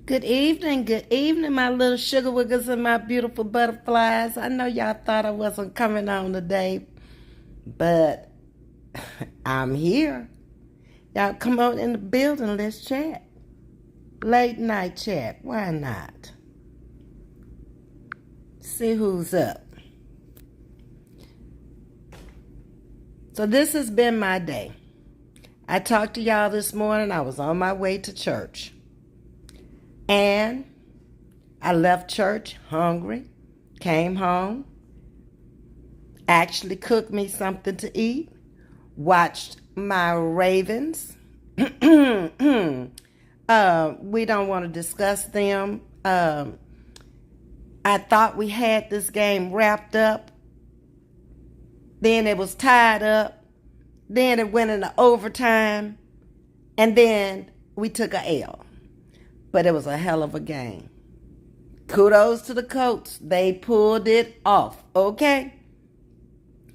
Good evening, my little sugar wiggles and my beautiful butterflies. I know y'all thought I wasn't coming on today, but I'm here. Y'all come on in the building, let's chat. Late night chat, why not? See who's up. So this has been my day. I talked to y'all this morning. I was on my way to church. And I left church hungry, came home, actually cooked me something to eat, watched my Ravens. We don't want to discuss them. I thought we had this game wrapped up. Then it was tied up. Then it went into overtime. And then we took a L. But it was a hell of a game. Kudos to the Colts. They pulled it off, okay?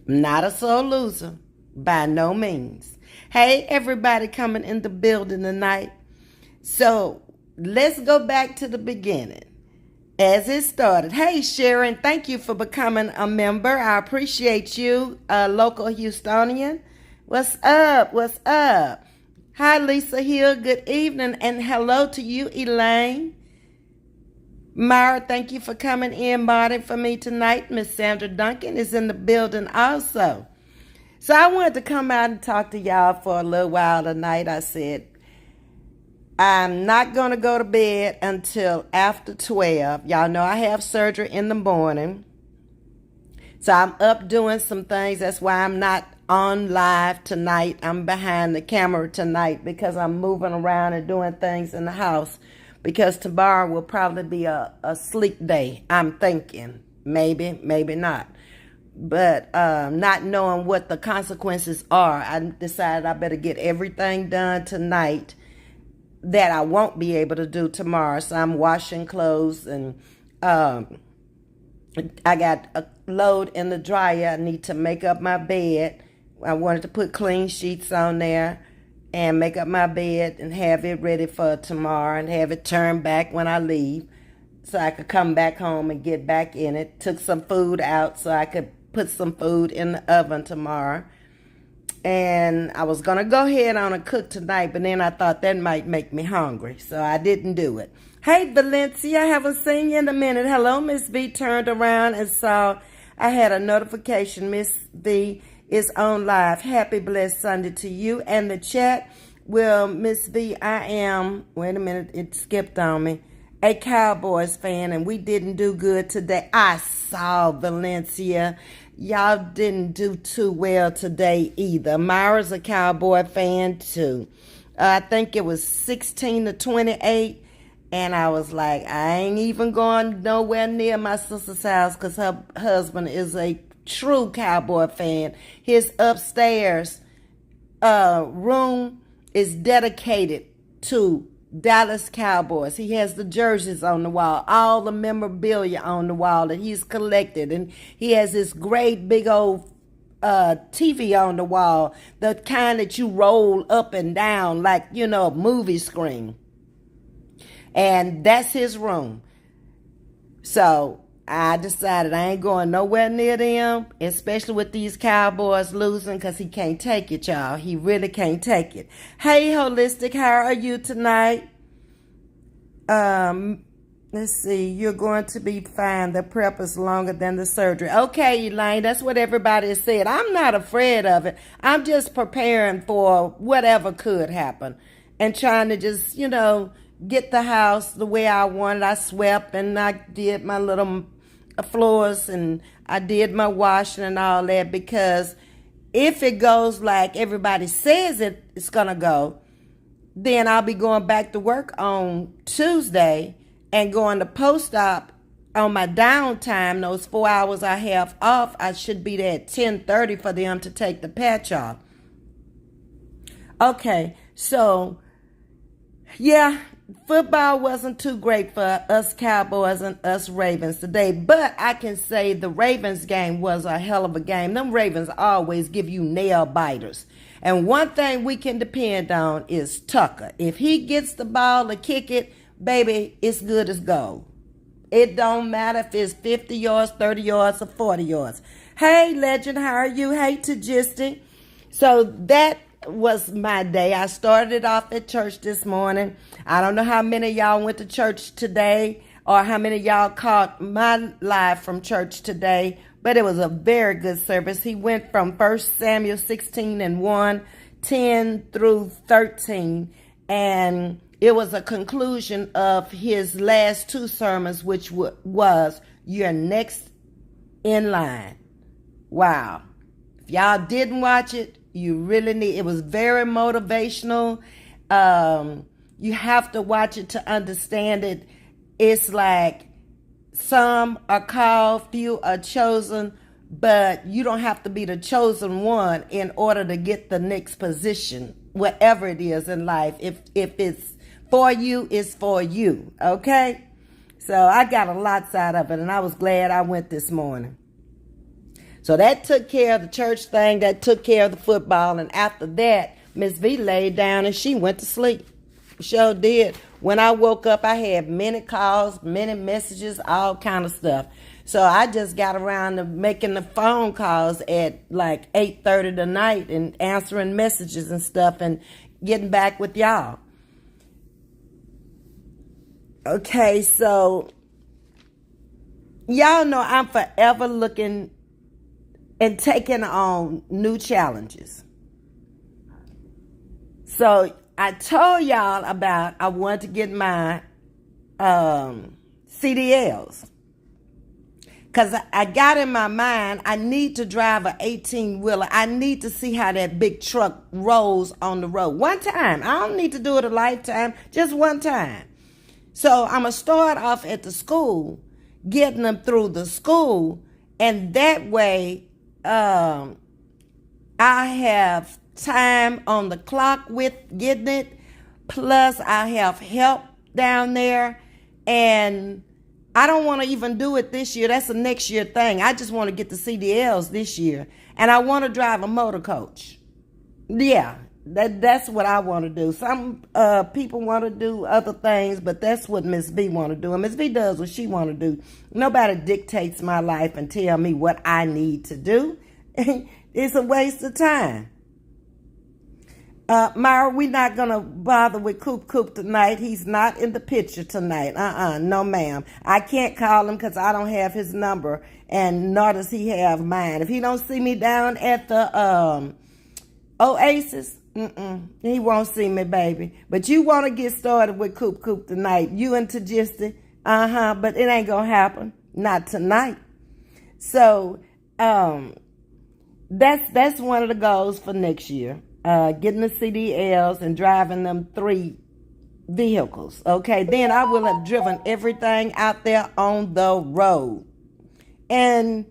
Not a sore loser, by no means. Hey, everybody coming in the building tonight. So, let's go back to the beginning. As it started. Hey, Sharon, thank you for becoming a member. I appreciate you, a local Houstonian. What's up? What's up? Hi, Lisa Hill. Good evening. And hello to you, Elaine. Myra, thank you for coming in, modding for me tonight. Miss Sandra Duncan is in the building also. So I wanted to come out and talk to y'all for a little while tonight. I said, I'm not going to go to bed until after 12. Y'all know I have surgery in the morning. So I'm up doing some things. That's why I'm not on live tonight. I'm behind the camera tonight because I'm moving around and doing things in the house, because tomorrow will probably be a sleep day. I'm thinking maybe not, but not knowing what the consequences are, I decided I better get everything done tonight that I won't be able to do tomorrow. So I'm washing clothes, and I got a load in the dryer. I need to make up my bed. I wanted to put clean sheets on there and make up my bed and have it ready for tomorrow and have it turned back when I leave so I could come back home and get back in it. Took some food out so I could put some food in the oven tomorrow. And I was going to go ahead on and cook tonight, but then I thought that might make me hungry, so I didn't do it. Hey, Valencia, I haven't seen you in a minute. Hello, Ms.V. Turned around and saw I had a notification. Ms.V. is on live. Happy blessed Sunday to you and the chat. Well, Ms.V., I am, wait a minute, it skipped on me, a Cowboys fan, and we didn't do good today. I saw Valencia. Y'all didn't do too well today either. Myra's a Cowboy fan too. I think it was 16-28. And I was like, I ain't even going nowhere near my sister's house because her husband is a true Cowboy fan. His upstairs room is dedicated to Dallas Cowboys. He has the jerseys on the wall, all the memorabilia on the wall that he's collected. And he has this great big old TV on the wall, the kind that you roll up and down like, you know, a movie screen. And that's his room. So I decided I ain't going nowhere near them, especially with these Cowboys losing, because he can't take it, y'all. He really can't take it. Hey, Holistic, how are you tonight? Let's see. You're going to be fine. The prep is longer than the surgery. Okay, Elaine, that's what everybody has said. I'm not afraid of it. I'm just preparing for whatever could happen and trying to just, you know, get the house the way I wanted. I swept and I did my little floors and I did my washing and all that, because if it goes like everybody says it's going to go, then I'll be going back to work on Tuesday and going to post-op on my downtime. Those 4 hours I have off, I should be there at 10:30 for them to take the patch off. Okay, so yeah, football wasn't too great for us Cowboys and us Ravens today, but I can say the Ravens game was a hell of a game. Them Ravens always give you nail biters. And one thing we can depend on is Tucker. If he gets the ball to kick it, baby, it's good as gold. It don't matter if it's 50 yards, 30 yards, or 40 yards. Hey, Legend, how are you? Hey, Tagisty. So that was my day. I started off at church this morning. I don't know how many of y'all went to church today or how many of y'all caught my live from church today, but it was a very good service. He went from 1 Samuel 16 and 1, 10 through 13, and it was a conclusion of his last two sermons, which was You're Next in Line. Wow. If y'all didn't watch it, you really need. It was very motivational. You have to watch it to understand it. It's like some are called, few are chosen, but you don't have to be the chosen one in order to get the next position, whatever it is in life. If it's for you, it's for you. Okay? So I got a lot out of it, and I was glad I went this morning. So that took care of the church thing. That took care of the football. And after that, Ms.V laid down and she went to sleep. Sure did. When I woke up, I had many calls, many messages, all kind of stuff. So I just got around to making the phone calls at like 8:30 tonight and answering messages and stuff and getting back with y'all. Okay, so y'all know I'm forever looking and taking on new challenges. So I told y'all about I wanted to get my CDLs. Because I got in my mind, I need to drive an 18-wheeler. I need to see how that big truck rolls on the road. One time. I don't need to do it a lifetime. Just one time. So I'm going to start off at the school, getting them through the school. And that way, I have time on the clock with getting it. Plus, I have help down there. And I don't want to even do it this year. That's a next year thing. I just want to get the CDLs this year. And I want to drive a motor coach. Yeah, that's what I want to do. Some people want to do other things, but that's what Ms.V want to do. And Ms.V does what she want to do. Nobody dictates my life and tell me what I need to do. It's a waste of time. Myra, we're not going to bother with Coop tonight. He's not in the picture tonight. No, ma'am. I can't call him because I don't have his number, and nor does he have mine. If he don't see me down at the Oasis, he won't see me, baby. But you want to get started with Coop tonight. You and Tagisty, but it ain't going to happen. Not tonight. So, that's one of the goals for next year. Getting the CDLs and driving them 3 vehicles. Okay, then I will have driven everything out there on the road. And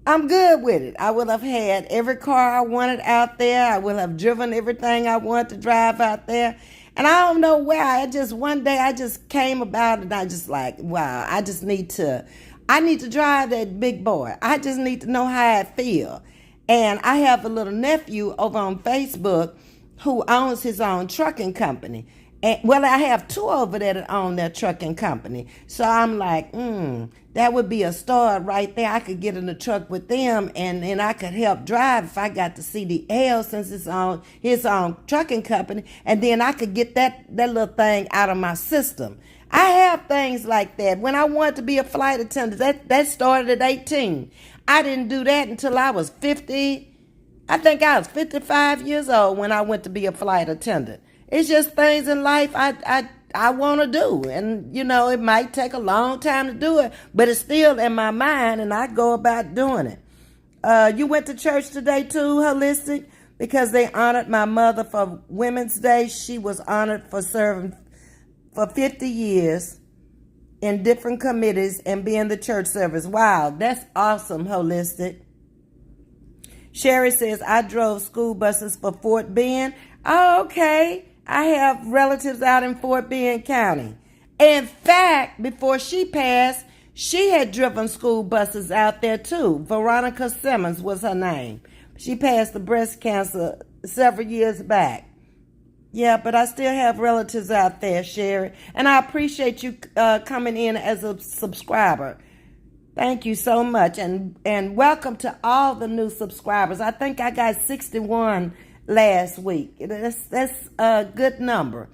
I'm good with it. I will have had every car I wanted out there. I will have driven everything I wanted to drive out there. And I don't know why. One day I just came about it and I just like, wow, I need to drive that big boy. I just need to know how I feel. And I have a little nephew over on Facebook who owns his own trucking company. And, well, I have 2 over there that own their trucking company. So I'm like, that would be a start right there. I could get in the truck with them and I could help drive if I got the CDL since it's on his own trucking company. And then I could get that little thing out of my system. I have things like that. When I wanted to be a flight attendant, that started at 18. I didn't do that until I was 50. I think I was 55 years old when I went to be a flight attendant. It's just things in life I want to do. And, it might take a long time to do it, but it's still in my mind and I go about doing it. You went to church today too, Holistic, because they honored my mother for Women's Day. She was honored for serving for 50 years in different committees and being the church service. Wow, that's awesome, Holistic. Sherry says, I drove school buses for Fort Bend. Oh, okay. I have relatives out in Fort Bend County. In fact, before she passed, she had driven school buses out there too. Veronica Simmons was her name. She passed the breast cancer several years back. Yeah, but I still have relatives out there, Sherry. And I appreciate you coming in as a subscriber. Thank you so much. And welcome to all the new subscribers. I think I got 61 last week. That's a good number.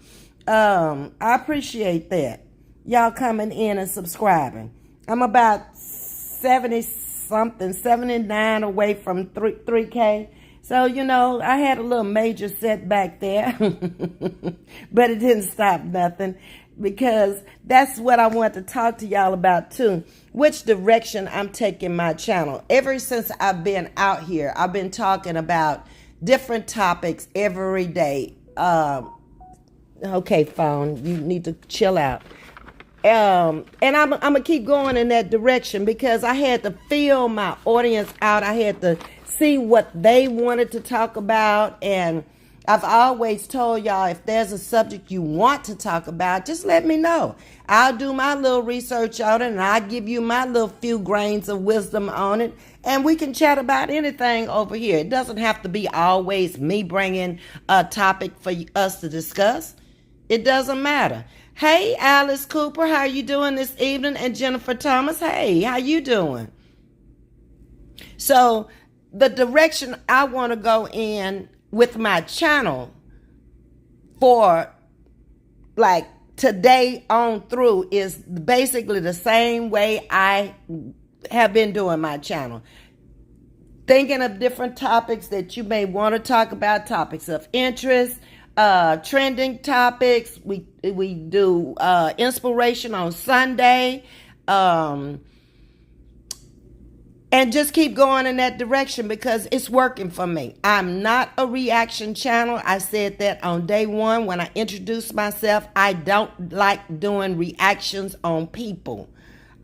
I appreciate that. Y'all coming in and subscribing. I'm about 70 something, 79 away from 3K. So, I had a little major setback there, but it didn't stop nothing, because that's what I want to talk to y'all about too. Which direction I'm taking my channel. Ever since I've been out here, I've been talking about different topics every day. Okay, phone, you need to chill out. And I'm gonna keep going in that direction, because I had to feel my audience out. I had to see what they wanted to talk about. And I've always told y'all, if there's a subject you want to talk about, just let me know. I'll do my little research on it, and I'll give you my little few grains of wisdom on it, and we can chat about anything over here. It doesn't have to be always me bringing a topic for us to discuss. It doesn't matter. Hey, Alice Cooper, how you doing this evening? And Jennifer Thomas, hey, how you doing? So the direction I want to go in with my channel for like today on through is basically the same way I have been doing my channel. Thinking of different topics that you may want to talk about, topics of interest, trending topics. We do inspiration on Sunday, and just keep going in that direction, because it's working for me. I'm not a reaction channel. I said that on day one when I introduced myself. I don't like doing reactions on people.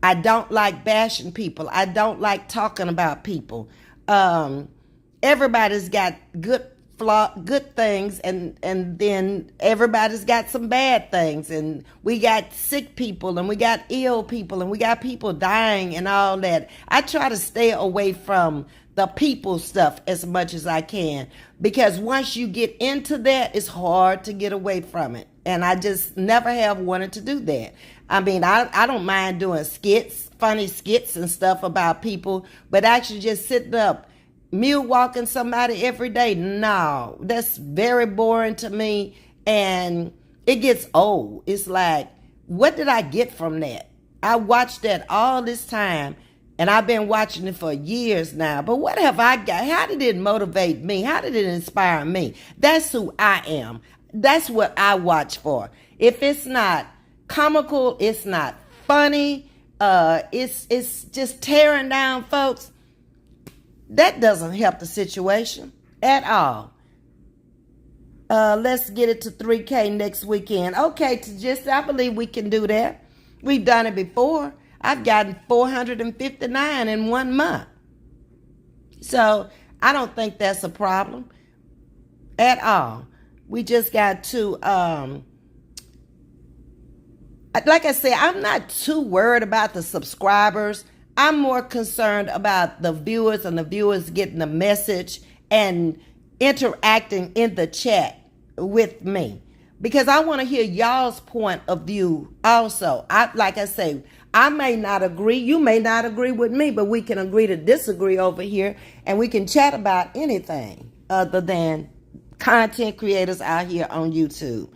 I don't like bashing people. I don't like talking about people. Everybody's got good things, and then everybody's got some bad things, and we got sick people, and we got ill people, and we got people dying and all that. I try to stay away from the people stuff as much as I can, because once you get into that, it's hard to get away from it, and I just never have wanted to do that. I mean, I don't mind doing skits, funny skits and stuff about people, but actually just sitting up mule walking somebody every day, no, that's very boring to me, and it gets old. It's like, what did I get from that? I watched that all this time, and I've been watching it for years now, but what have I got? How did it motivate me? How did it inspire me? That's who I am. That's what I watch for. If it's not comical, it's not funny, it's just tearing down folks, that doesn't help the situation at all. Let's get it to 3K next weekend. Okay, I believe we can do that. We've done it before. I've gotten 459 in 1 month. So I don't think that's a problem at all. We just got to, like I said, I'm not too worried about the subscribers. I'm more concerned about the viewers, and the viewers getting the message and interacting in the chat with me, because I want to hear y'all's point of view also. Like I say, I may not agree. You may not agree with me, but we can agree to disagree over here, and we can chat about anything other than content creators out here on YouTube.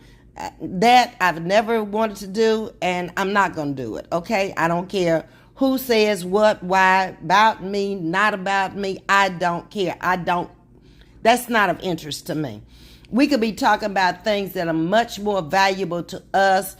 That I've never wanted to do, and I'm not going to do it, okay? I don't care who says what, why, about me, not about me. I don't care. That's not of interest to me. We could be talking about things that are much more valuable to us,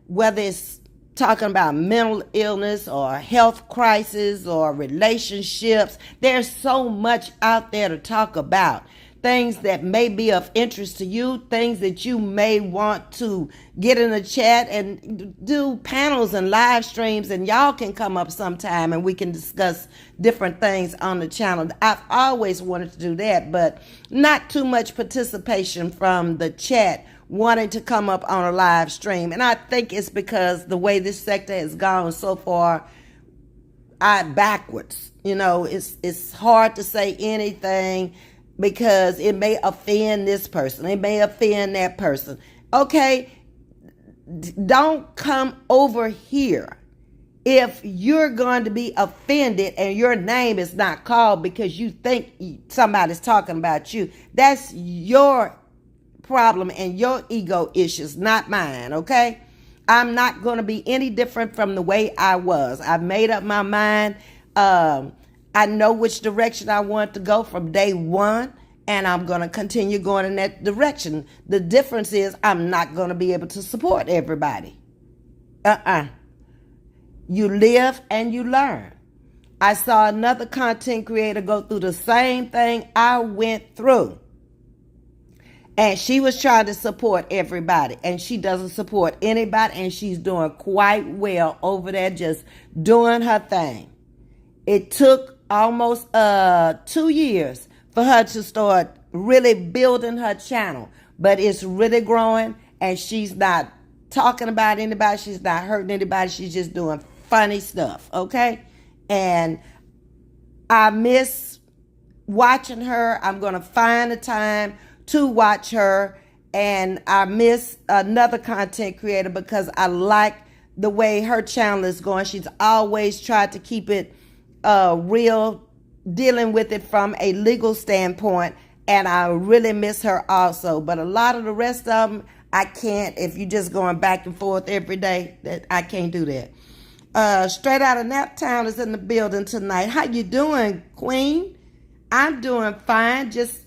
whether it's talking about mental illness or health crisis or relationships. There's so much out there to talk about. Things that may be of interest to you, things that you may want to get in the chat and do panels and live streams, and y'all can come up sometime and we can discuss different things on the channel. I've always wanted to do that, but not too much participation from the chat wanting to come up on a live stream. And I think it's because the way this sector has gone so far backwards. It's hard to say anything. because it may offend this person. It may offend that person. Okay, don't come over here if you're going to be offended and your name is not called because you think somebody's talking about you. That's your problem and your ego issues, not mine, okay? I'm not going to be any different from the way I was. I've made up my mind. I know which direction I want to go from day one, and I'm going to continue going in that direction. The difference is I'm not going to be able to support everybody. You live and you learn. I saw another content creator go through the same thing I went through. And she was trying to support everybody. And she doesn't support anybody. And she's doing quite well over there, just doing her thing. It took almost 2 years for her to start really building her channel. But it's really growing. And she's not talking about anybody. She's not hurting anybody. She's just doing funny stuff. Okay? And I miss watching her. I'm going to find a time to watch her. And I miss another content creator because I like the way her channel is going. She's always tried to keep it real, dealing with it from a legal standpoint, and I really miss her also. But a lot of the rest of them, I can't. If you're just going back and forth every day, that I can't do that. Straight out of Naptown is in the building tonight. How you doing, Queen? I'm doing fine. Just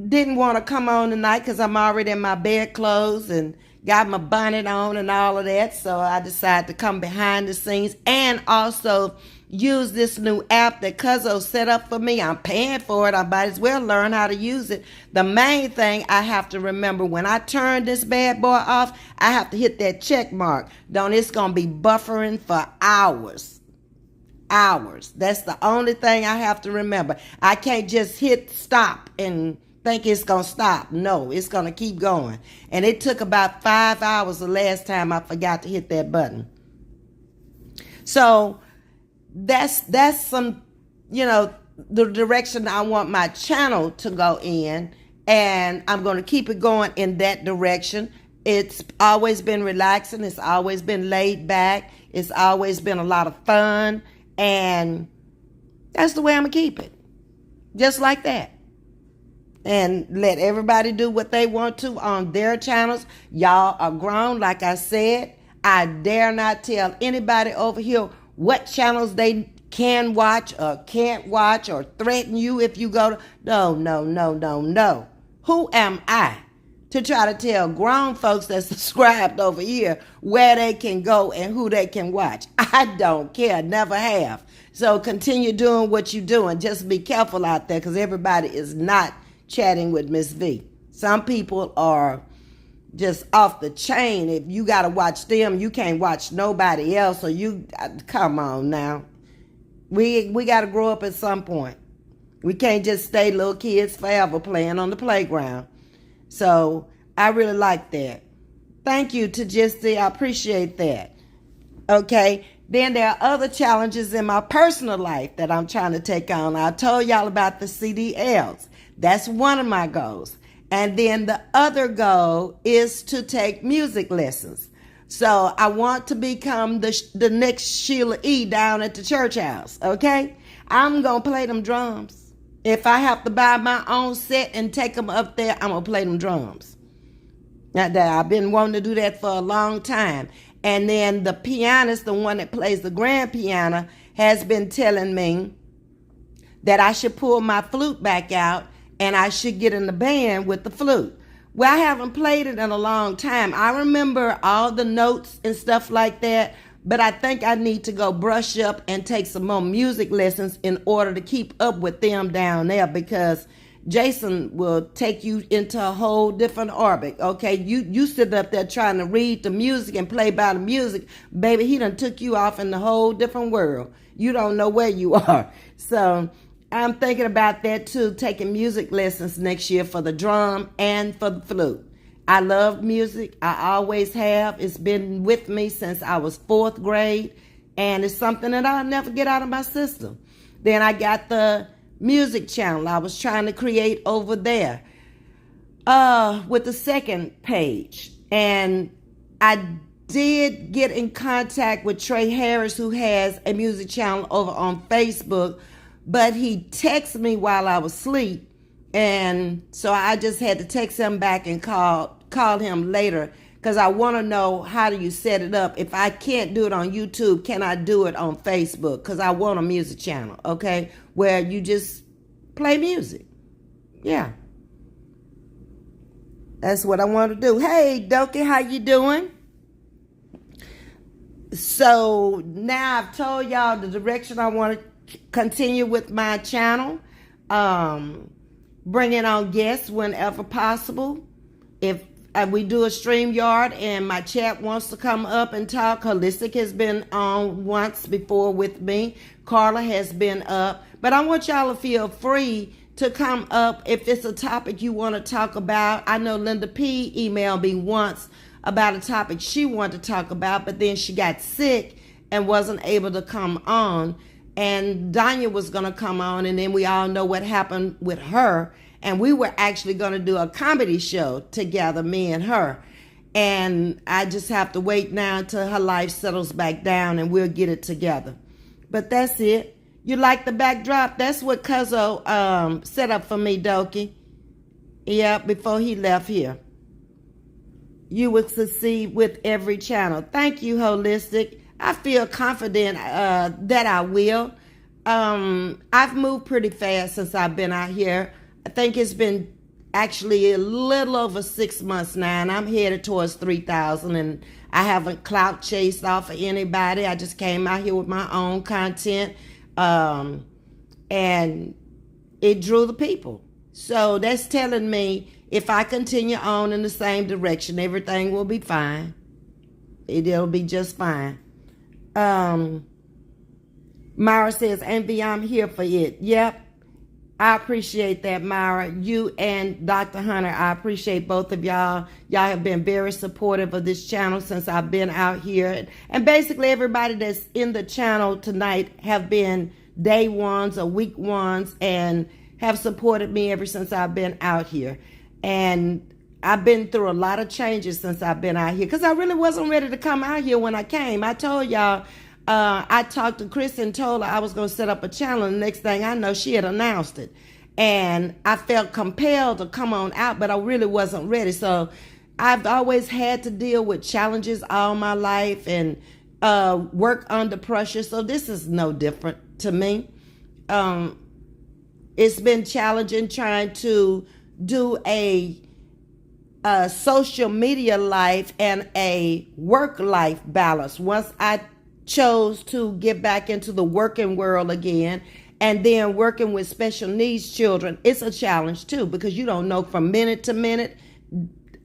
didn't want to come on tonight because I'm already in my bed clothes and got my bonnet on and all of that. So I decided to come behind the scenes and also use this new app that Cuzzo set up for me. I'm paying for it. I might as well learn how to use it. The main thing I have to remember, when I turn this bad boy off, I have to hit that check mark. It's going to be buffering for hours. That's the only thing I have to remember. I can't just hit stop and think it's going to stop. No, it's going to keep going. And it took about 5 hours the last time I forgot to hit that button. So that's some, the direction I want my channel to go in. And I'm going to keep it going in that direction. It's always been relaxing. It's always been laid back. It's always been a lot of fun. And that's the way I'm going to keep it. Just like that. And let everybody do what they want to on their channels. Y'all are grown, like I said. I dare not tell anybody over here what channels they can watch or can't watch or threaten you if you go to... No. Who am I to try to tell grown folks that subscribed over here where they can go and who they can watch? I don't care, never have. So continue doing what you're doing. Just be careful out there because everybody is not chatting with Ms.V. Some people are just off the chain. If you got to watch them, you can't watch nobody else. So come on now. We got to grow up at some point. We can't just stay little kids forever playing on the playground. So I really like that. Thank you to Jisty. I appreciate that. Okay. Then there are other challenges in my personal life that I'm trying to take on. I told y'all about the CDLs. That's one of my goals. And then the other goal is to take music lessons. So I want to become the next Sheila E. down at the church house, okay? I'm going to play them drums. If I have to buy my own set and take them up there, I'm going to play them drums. Now, I've been wanting to do that for a long time. And then the pianist, the one that plays the grand piano, has been telling me that I should pull my flute back out and I should get in the band with the flute. Well, I haven't played it in a long time. I remember all the notes and stuff like that, but I think I need to go brush up and take some more music lessons in order to keep up with them down there, because Jason will take you into a whole different orbit, okay? You sit up there trying to read the music and play by the music. Baby, he done took you off in the whole different world. You don't know where you are. So I'm thinking about that too, taking music lessons next year for the drum and for the flute. I love music. I always have. It's been with me since I was 4th grade, and it's something that I'll never get out of my system. Then I got the music channel I was trying to create over there with the second page. And I did get in contact with Trey Harris, who has a music channel over on Facebook, but he texted me while I was asleep. And so I just had to text him back and call him later, because I want to know, how do you set it up? If I can't do it on YouTube, can I do it on Facebook? Because I want a music channel, okay, where you just play music. Yeah. That's what I want to do. Hey, Doki, how you doing? So now I've told y'all the direction I want to continue with my channel. Bringing on guests whenever possible. If we do a StreamYard and my chat wants to come up and talk, Holistic has been on once before with me. Carla has been up. But I want y'all to feel free to come up if it's a topic you want to talk about. I know Linda P. emailed me once about a topic she wanted to talk about, but then she got sick and wasn't able to come on. And Danya was going to come on, and then we all know what happened with her. And we were actually going to do a comedy show together, me and her. And I just have to wait now until her life settles back down, and we'll get it together. But that's it. You like the backdrop? That's what Cuzzo set up for me, Doki. Yeah, before he left here. You would succeed with every channel. Thank you, Holistic. I feel confident that I will. I've moved pretty fast since I've been out here. I think it's been actually a little over 6 months now, and I'm headed towards 3,000, and I haven't clout chased off of anybody. I just came out here with my own content, and it drew the people. So that's telling me if I continue on in the same direction, everything will be fine. It'll be just fine. Myra says, Ms.V, I'm here for it. Yep. I appreciate that, Myra. You and Dr. Hunter, I appreciate both of y'all. Y'all have been very supportive of this channel since I've been out here. And basically everybody that's in the channel tonight have been day ones or week ones and have supported me ever since I've been out here. And I've been through a lot of changes since I've been out here, because I really wasn't ready to come out here when I came. I told y'all, I talked to Chris and told her I was going to set up a channel. And the next thing I know, she had announced it. And I felt compelled to come on out, but I really wasn't ready. So I've always had to deal with challenges all my life and work under pressure. So this is no different to me. It's been challenging trying to do a social media life and a work-life balance. Once I chose to get back into the working world again, and then working with special needs children, it's a challenge too, because you don't know from minute to minute,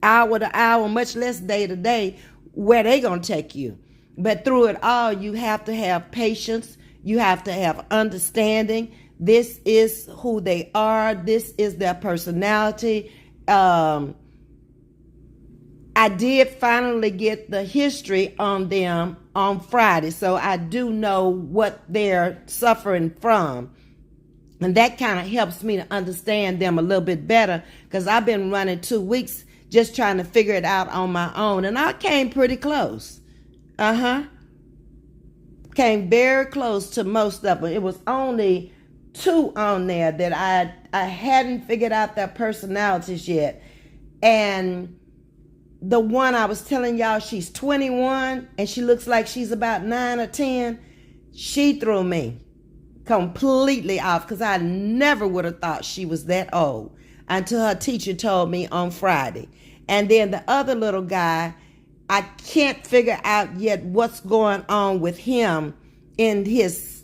hour to hour, much less day to day, where they're going to take you. But through it all, you have to have patience. You have to have understanding. This is who they are. This is their personality. I did finally get the history on them on Friday, so I do know what they're suffering from. And that kind of helps me to understand them a little bit better, because I've been running 2 weeks just trying to figure it out on my own. And I came pretty close. Came very close to most of them. It was only 2 on there that I hadn't figured out their personalities yet. And the one I was telling y'all, she's 21 and she looks like she's about 9 or 10. She threw me completely off, because I never would have thought she was that old until her teacher told me on Friday. And then the other little guy, I can't figure out yet what's going on with him in his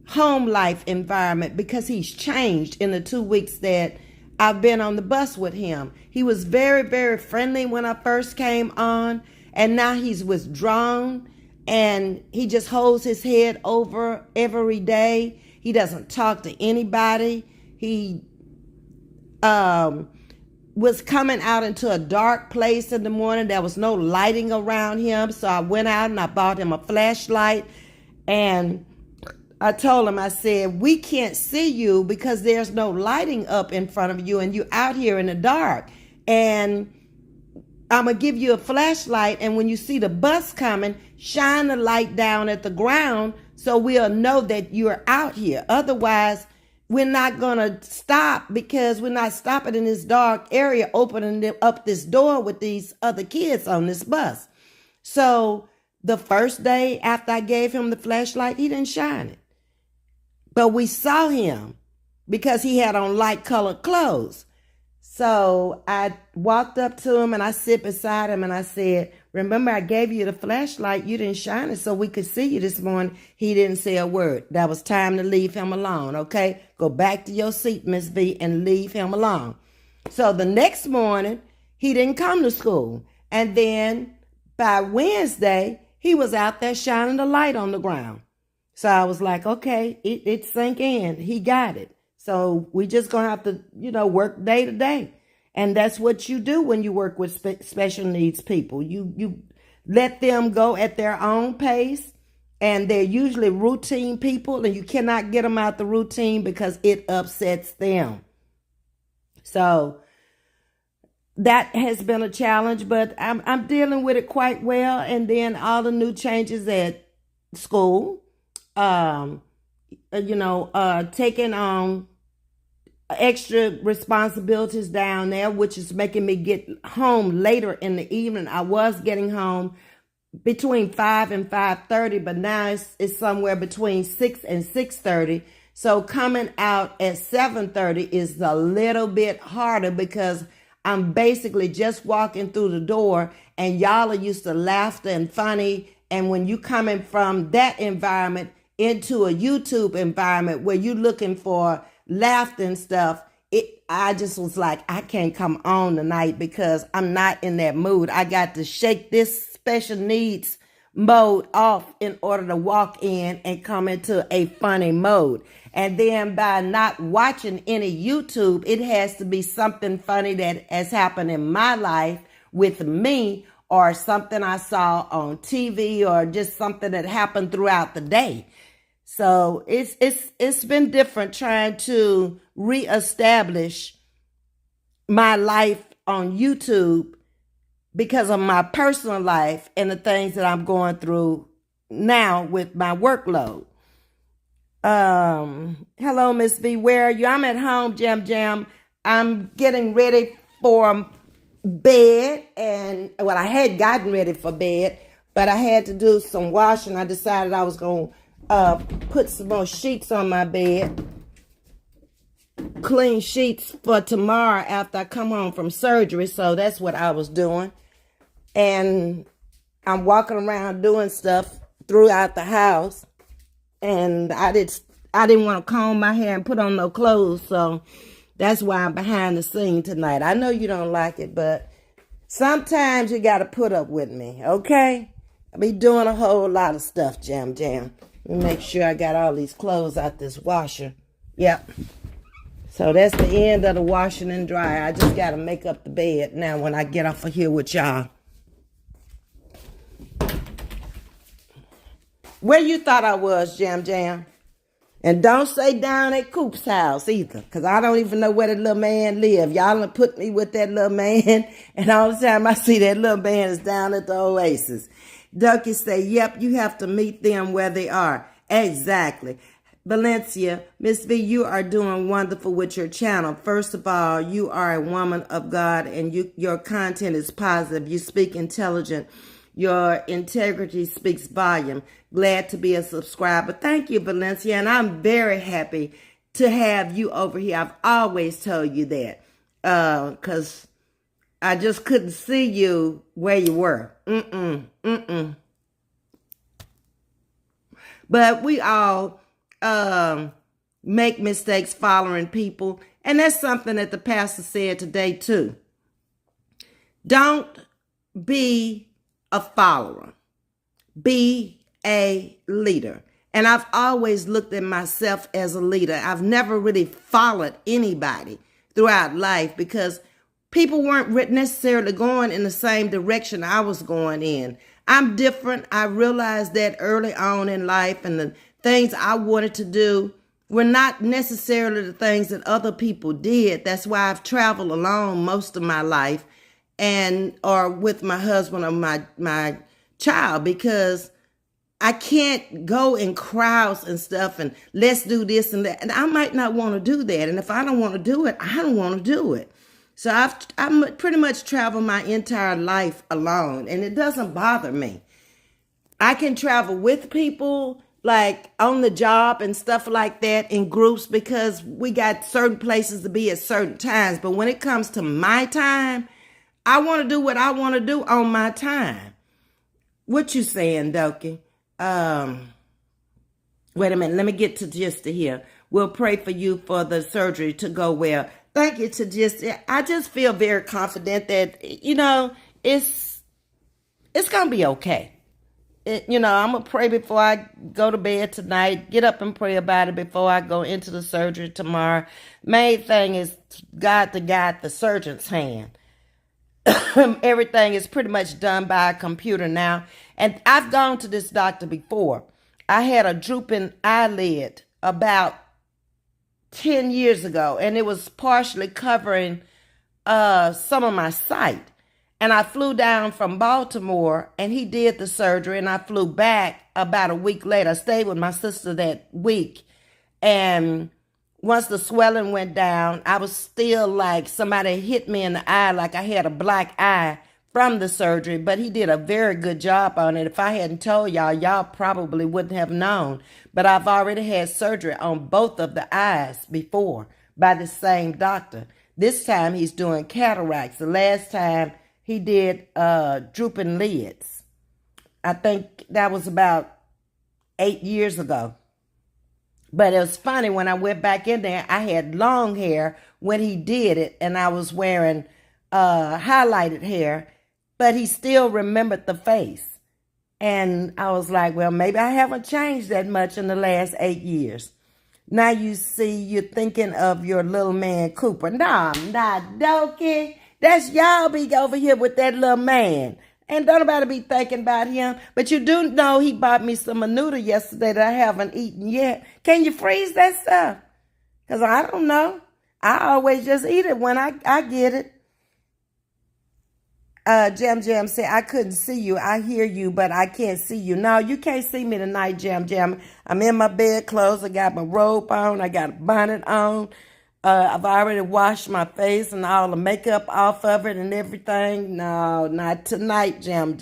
home life environment, because he's changed in the 2 weeks that I've been on the bus with him. He was very, very friendly when I first came on, and now he's withdrawn, and he just holds his head over every day. He doesn't talk to anybody. He was coming out into a dark place in the morning. There was no lighting around him, so I went out and I bought him a flashlight, and I told him, I said, we can't see you because there's no lighting up in front of you and you out here in the dark. And I'm going to give you a flashlight. And when you see the bus coming, shine the light down at the ground so we'll know that you're out here. Otherwise, we're not going to stop because we're not stopping in this dark area, opening up this door with these other kids on this bus. So the first day after I gave him the flashlight, he didn't shine it. But we saw him because he had on light colored clothes. So I walked up to him and I sit beside him and I said, remember I gave you the flashlight, you didn't shine it so we could see you this morning. He didn't say a word. That was time to leave him alone, okay? Go back to your seat, Ms.V, and leave him alone. So the next morning, he didn't come to school. And then by Wednesday, he was out there shining the light on the ground. So I was like, okay, it sank in. He got it. So we just going to have to, work day to day. And that's what you do when you work with special needs people. You let them go at their own pace. And they're usually routine people. And you cannot get them out the routine because it upsets them. So that has been a challenge. But I'm dealing with it quite well. And then all the new changes at school. Taking on extra responsibilities down there, which is making me get home later in the evening. I was getting home between 5 and 5:30, but now it's somewhere between 6 and 6:30. So coming out at 7:30 is a little bit harder because I'm basically just walking through the door and y'all are used to laughter and funny. And when you coming from that environment into a YouTube environment where you're looking for laughter and stuff, I just was like, I can't come on tonight because I'm not in that mood. I got to shake this special needs mode off in order to walk in and come into a funny mode. And then by not watching any YouTube, it has to be something funny that has happened in my life with me, or something I saw on TV, or just something that happened throughout the day. So it's been different trying to reestablish my life on YouTube because of my personal life and the things that I'm going through now with my workload. Hello, Ms.V, where are you? I'm at home, Jam. I'm getting ready for bed, and I had gotten ready for bed, but I had to do some washing. I decided I was going to put some more sheets on my bed, clean sheets for tomorrow after I come home from surgery. So that's what I was doing. And I'm walking around doing stuff throughout the house, and I didn't want to comb my hair and put on no clothes, so that's why I'm behind the scene tonight. I know you don't like it, but sometimes you got to put up with me, okay? I be doing a whole lot of stuff, Jam. Let me make sure I got all these clothes out this washer. Yep. So that's the end of the washing and dry. I just got to make up the bed now when I get off of here with y'all. Where you thought I was, Jam? And don't say down at Coop's house either, because I don't even know where that little man live. Y'all done put me with that little man, and all the time I see that little man is down at the Oasis. Ducky say, yep, you have to meet them where they are. Exactly. Valencia, Ms.V, you are doing wonderful with your channel. First of all, you are a woman of God, and your content is positive. You speak intelligent. Your integrity speaks volume. Glad to be a subscriber. Thank you, Valencia. And I'm very happy to have you over here. I've always told you that. Because I just couldn't see you where you were. But we all make mistakes following people. And that's something that the pastor said today too. Don't be a follower. Be a leader. And I've always looked at myself as a leader. I've never really followed anybody throughout life because people weren't necessarily going in the same direction I was going in. I'm different. I realized that early on in life, and the things I wanted to do were not necessarily the things that other people did. That's why I've traveled alone most of my life, and or with my husband or my child, because I can't go in crowds and stuff and let's do this and that. And I might not want to do that. And if I don't want to do it, I don't want to do it. So I've pretty much traveled my entire life alone, and it doesn't bother me. I can travel with people, like on the job and stuff like that, in groups, because we got certain places to be at certain times. But when it comes to my time, I want to do what I want to do on my time. What you saying, Dokie? Wait a minute. Let me get to Gista here. We'll pray for you for the surgery to go well. Thank you, to Gista. I just feel very confident that, it's going to be okay. I'm going to pray before I go to bed tonight. Get up and pray about it before I go into the surgery tomorrow. Main thing is God to guide the surgeon's hand. Everything is pretty much done by a computer now. And I've gone to this doctor before. I had a drooping eyelid about 10 years ago, and it was partially covering some of my sight. And I flew down from Baltimore, and he did the surgery, and I flew back about a week later. I stayed with my sister that week. And once the swelling went down, I was still like somebody hit me in the eye, like I had a black eye from the surgery. But he did a very good job on it. If I hadn't told y'all, y'all probably wouldn't have known. But I've already had surgery on both of the eyes before by the same doctor. This time he's doing cataracts. The last time he did drooping lids. I think that was about 8 years ago. But it was funny, when I went back in there, I had long hair when he did it, and I was wearing highlighted hair, but he still remembered the face. And I was like, well, maybe I haven't changed that much in the last 8 years. Now you see, you're thinking of your little man, Cooper. Nah, I'm not, Dokie. That's y'all be over here with that little man. And don't nobody be thinking about him. But you do know he bought me some noodle yesterday that I haven't eaten yet. Can you freeze that stuff? Because I don't know. I always just eat it when I get it. Jam said, I couldn't see you. I hear you, but I can't see you. No, you can't see me tonight, Jam. I'm in my bed clothes. I got my robe on. I got a bonnet on. I've already washed my face and all the makeup off of it and everything. No, not tonight, Jam.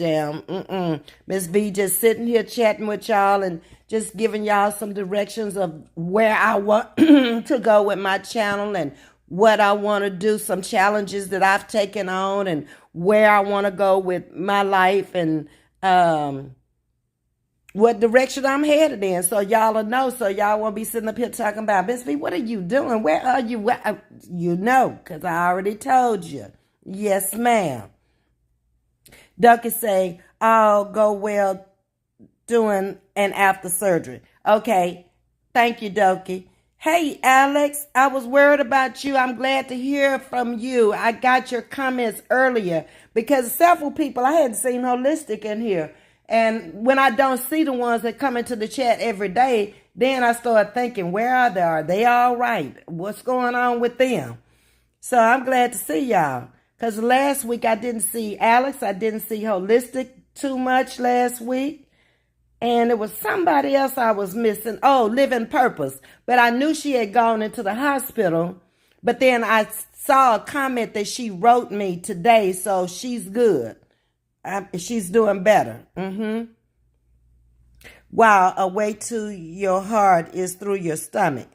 Ms.V just sitting here chatting with y'all and just giving y'all some directions of where I want to go with my channel and what I want to do, some challenges that I've taken on and where I want to go with my life and what direction I'm headed in, so y'all will know, so y'all won't be sitting up here talking about, Ms.V, what are you doing? Where are you? You know, because I already told you. Yes, ma'am. Duck is saying, I'll go well doing an after surgery. Okay, thank you, Dokie. Hey, Alex, I was worried about you. I'm glad to hear from you. I got your comments earlier because several people, I hadn't seen Holistic in here. And when I don't see the ones that come into the chat every day, then I start thinking, where are they? Are they all right? What's going on with them? So I'm glad to see y'all. Because last week I didn't see Alex. I didn't see Holistic too much last week. And it was somebody else I was missing. Oh, Living Purpose. But I knew she had gone into the hospital. But then I saw a comment that she wrote me today. So she's good. She's doing better. Wow, a way to your heart is through your stomach.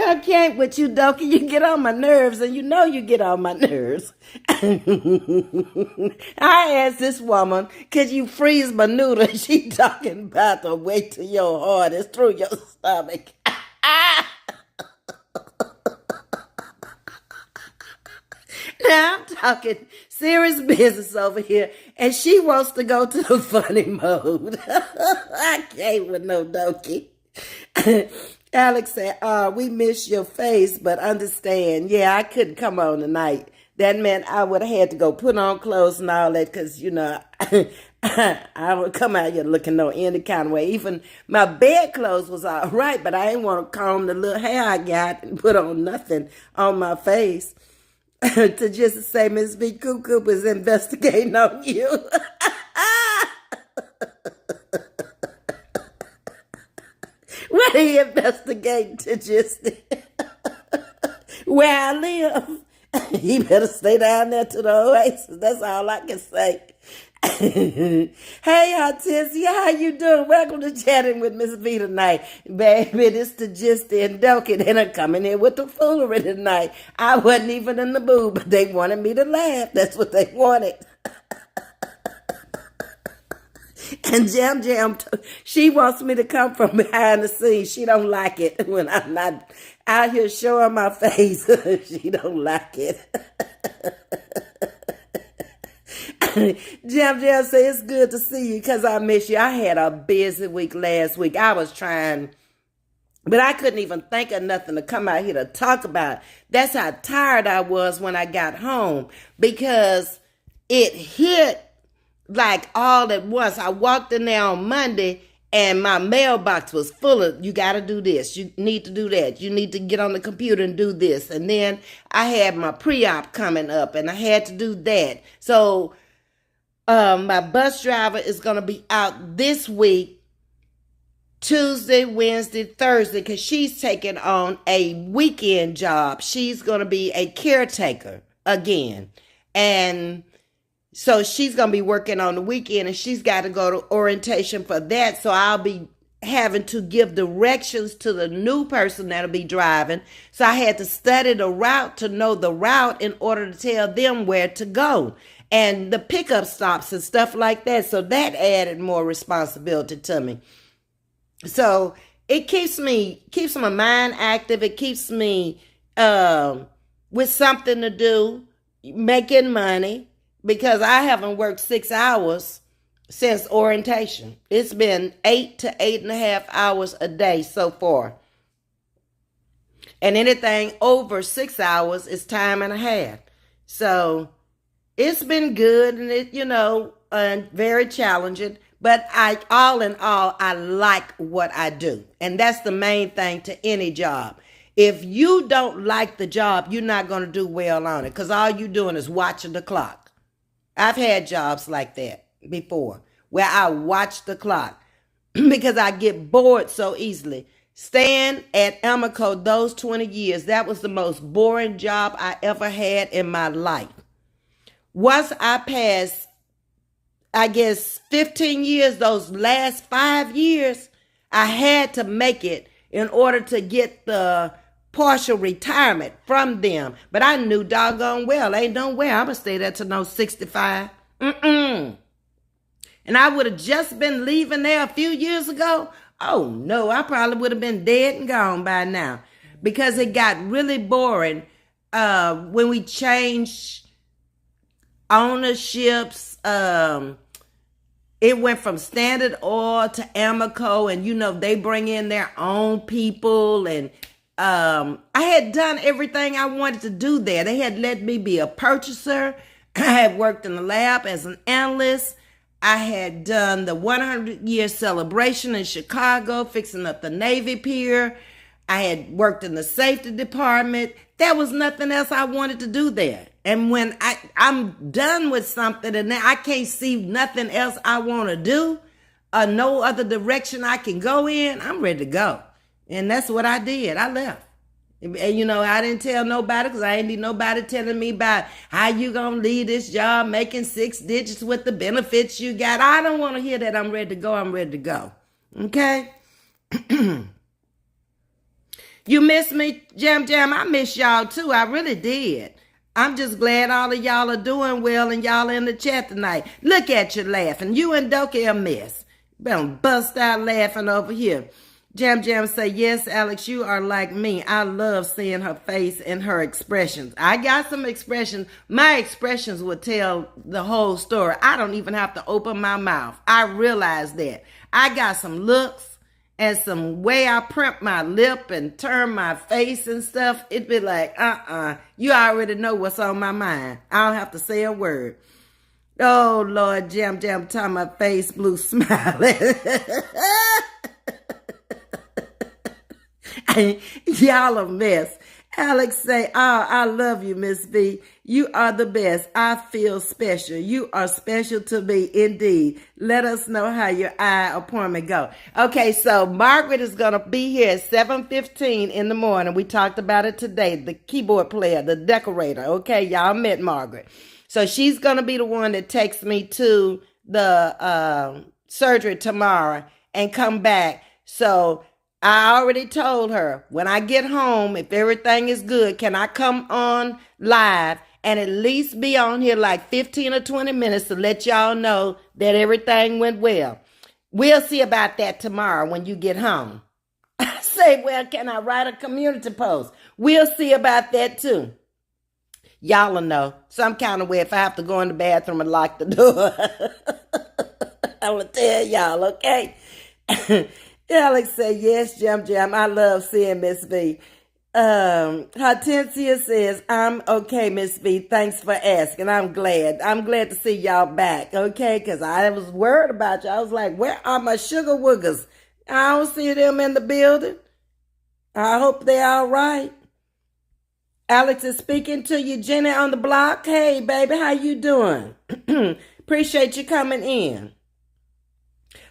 I can't with you, Dokie. You get on my nerves, and you know you get on my nerves. I asked this woman, could you freeze my noodle? She talking about the way to your heart is through your stomach. Now I'm talking serious business over here, and she wants to go to the funny mode. I can't with no Dokie. Alex said, we miss your face, but understand, yeah, I couldn't come on tonight. That meant I would have had to go put on clothes and all that because, I would come out here looking no any kind of way. Even my bed clothes was all right, but I didn't want to comb the little hair I got and put on nothing on my face to just say Ms.V. Cuckoo was investigating on you. What are you investigating to just where I live? You better stay down there to the oasis. That's all I can say. Hey, Hortensia, how you doing? Welcome to Chatting with Ms.V tonight. Baby, this the gist and Doki. They done coming in with the foolery tonight. I wasn't even in the mood, but they wanted me to laugh. That's what they wanted. And Jam, she wants me to come from behind the scenes. She don't like it when I'm not out here showing my face. She don't like it. Jam say it's good to see you because I miss you. I had a busy week last week. I was trying, but I couldn't even think of nothing to come out here to talk about. That's how tired I was when I got home because it hit like all at once. I walked in there on Monday and my mailbox was full of, you got to do this. You need to do that. You need to get on the computer and do this. And then I had my pre-op coming up and I had to do that. So my bus driver is going to be out this week, Tuesday, Wednesday, Thursday, because she's taking on a weekend job. She's going to be a caretaker again. And so she's going to be working on the weekend and she's got to go to orientation for that. So I'll be having to give directions to the new person that'll be driving. So I had to study the route to know the route in order to tell them where to go and the pickup stops and stuff like that. So that added more responsibility to me. So it keeps my mind active. It keeps me with something to do, making money. Because I haven't worked 6 hours since orientation. It's been 8 to 8.5 hours a day so far. And anything over 6 hours is time and a half. So it's been good and very challenging. But all in all, I like what I do. And that's the main thing to any job. If you don't like the job, you're not going to do well on it. Because all you're doing is watching the clock. I've had jobs like that before where I watch the clock because I get bored so easily. Staying at Amoco those 20 years, that was the most boring job I ever had in my life. Once I passed, 15 years, those last 5 years, I had to make it in order to get the partial retirement from them. But I knew doggone well, ain't no way I'm going to stay there till no 65. And I would have just been leaving there a few years ago. Oh no, I probably would have been dead and gone by now. Because it got really boring when we changed ownerships. It went from Standard Oil to Amoco and they bring in their own people and I had done everything I wanted to do there. They had let me be a purchaser. I had worked in the lab as an analyst. I had done the 100-year celebration in Chicago, fixing up the Navy Pier. I had worked in the safety department. There was nothing else I wanted to do there. And when I'm done with something and I can't see nothing else I want to do, no other direction I can go in, I'm ready to go. And that's what I did. I left. And, I didn't tell nobody because I ain't need nobody telling me about how you going to leave this job making 6 digits with the benefits you got. I don't want to hear that. I'm ready to go. I'm ready to go. Okay? You miss me, Jam? I miss y'all too. I really did. I'm just glad all of y'all are doing well and y'all are in the chat tonight. Look at you laughing. You and Doki a mess. Better bust out laughing over here. Jam say, yes, Alex, you are like me. I love seeing her face and her expressions. I got some expressions. My expressions would tell the whole story. I don't even have to open my mouth. I realize that. I got some looks and some way I primp my lip and turn my face and stuff, it'd be like, you already know what's on my mind. I don't have to say a word. Oh, Lord, Jam Jam, turn my face blue smiling. Y'all a mess. Alex say, oh, I love you, Miss V. You are the best. I feel special. You are special to me indeed. Let us know how your eye appointment go. Okay, so Margaret is going to be here at 7:15 in the morning. We talked about it today. The keyboard player, the decorator. Okay, y'all met Margaret. So she's going to be the one that takes me to the surgery tomorrow and come back. So I already told her, when I get home, if everything is good, can I come on live and at least be on here like 15 or 20 minutes to let y'all know that everything went well. We'll see about that tomorrow when you get home. I say, well, can I write a community post? We'll see about that too. Y'all will know some kind of way if I have to go in the bathroom and lock the door. I'm going to tell y'all, okay? Alex said, yes, Jam Jam. I love seeing Ms. V. Hortensia says, I'm okay, Ms. V. Thanks for asking. I'm glad. I'm glad to see y'all back, okay? Because I was worried about you. I was like, where are my sugar woogers? I don't see them in the building. I hope they're all right. Alex is speaking to you, Jenny on the block. Hey, baby, how you doing? Appreciate you coming in.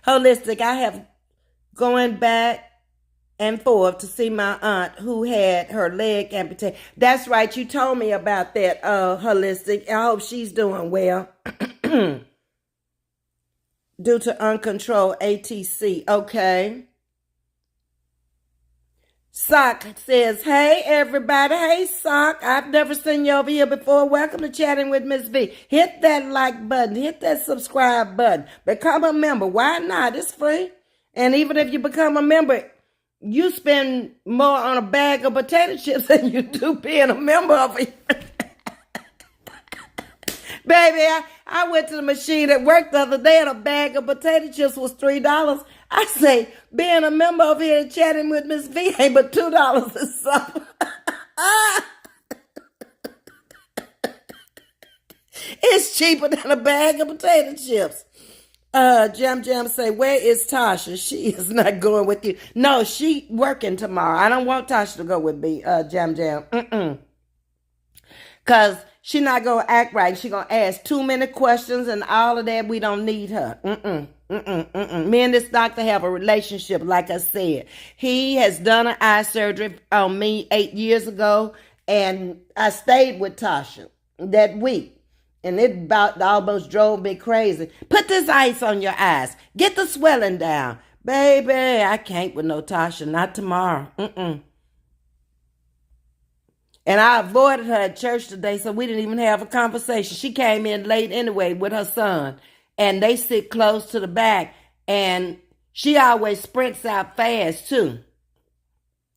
Holistic, I have going back and forth to see my aunt who had her leg amputated. That's right. You told me about that, Holistic. I hope she's doing well. Due to uncontrolled ATC. Okay. Sock says, hey, everybody. Hey, Sock. I've never seen you over here before. Welcome to Chatting with Ms. V. Hit that like button. Hit that subscribe button. Become a member. Why not? It's free. And even if you become a member, you spend more on a bag of potato chips than you do being a member of it. Baby, I went to the machine at work the other day and a bag of potato chips was $3. I say, being a member of here and Chatting with Ms. V ain't but $2 or something. It's cheaper than a bag of potato chips. Jam Jam say, where is Tasha? She is not going with you. No, she working tomorrow. I don't want Tasha to go with me, Jam Jam. Because she not going to act right. She going to ask too many questions and all of that. We don't need her. Me and this doctor have a relationship, like I said. He has done an eye surgery on me 8 years ago, and I stayed with Tasha that week. And it about almost drove me crazy. Put this ice on your eyes. Get the swelling down. Baby, I can't with no Tasha. Not tomorrow. And I avoided her at church today, so we didn't even have a conversation. She came in late anyway with her son. And they sit close to the back. And she always sprints out fast, too.